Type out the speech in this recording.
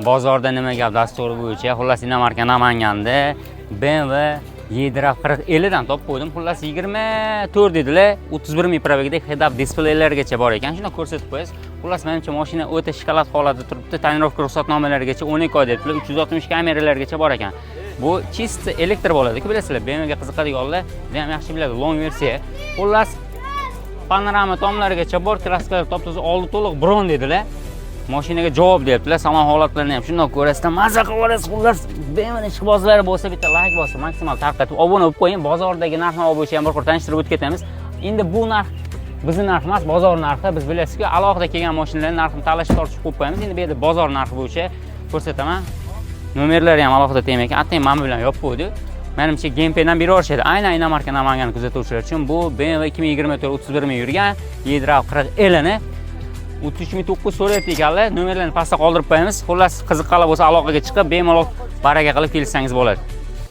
bozorda nima gap dasturi bo'yicha, xullas Dinamarka Namanganda BMW Yedrav 4050 dan topib qo'ydim. Xullas 24 dedilar, 31 ming probegida head-up displeylargacha bor ekan. Shuni ko'rsatib qo'yasiz. Xullas menimcha mashina o'ta shikolat holatda turibdi. Tonirovka ruxsatnomalarigacha 12 oy debdilar, 360 kameralargacha bor ekan. Bu chist elektr bo'ladi-ku, bilasizlar. BMW ga qiziqadiganlar ham yaxshi biladi, long versiya. Xullas panorama tomlarigacha bor, kraskalar top-toza, oldi to'liq bron dedilar. Mashinaga javob deyaptilar. Salon holatlarini ham shundoq ko'rasizlar, maza qilib olasiz. Xullas BMW ishqibozlari bo'lsa bitta like bosib, maksimal tarqatib obuna bo'lib qo'ying. Bozordagi narx-navo bo'yicha ham bir qor tanishtirib o'tib ketamiz. Endi bu narx bizning narx emas, bozor narxi. Biz bilasizki, alohida kelgan mashinalarning narxini talash tortishib qo'yib qo'yamiz. Endi bu yerda bozor narxi bo'yicha ko'rsataman. Nomerlari ham alohida tema ekan. Atang mana bilan yopib qo'ydi. Menimcha gamepaydan beri o'rishadi. Aynan Dinamarka Namangani kuzatuvchilar uchun bu BMW 2024 31 ming yurgan Yedrav 4050 ni 33.900 so'rayapti ekanlar. Nomerlarni pastda qoldirib qo'yamiz. Xullas qiziqqanlar bo'lsa aloqaga chiqib bemalol baraka qilib kelsangiz bo'ladi.